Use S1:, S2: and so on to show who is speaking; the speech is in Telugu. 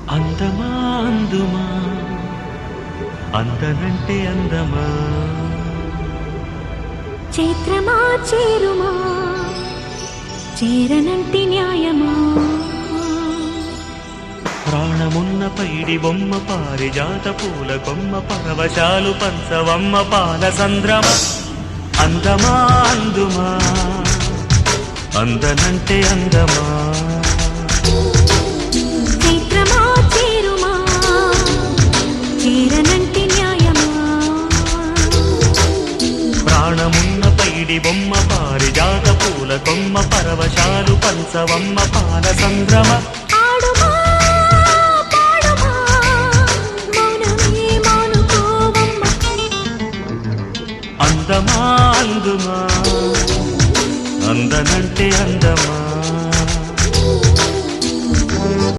S1: అందమా అందుమా అందనంటే అందమా
S2: చైత్రమా చేరుమా చేరనంటి న్యాయమా
S1: ప్రాణమున్న పైడి బొమ్మ పారిజాత పూల కొమ్మ పరవశాలు పంచవమ్మ పాల సంద్రమ అందమా అందుమా అందనంటే అందమా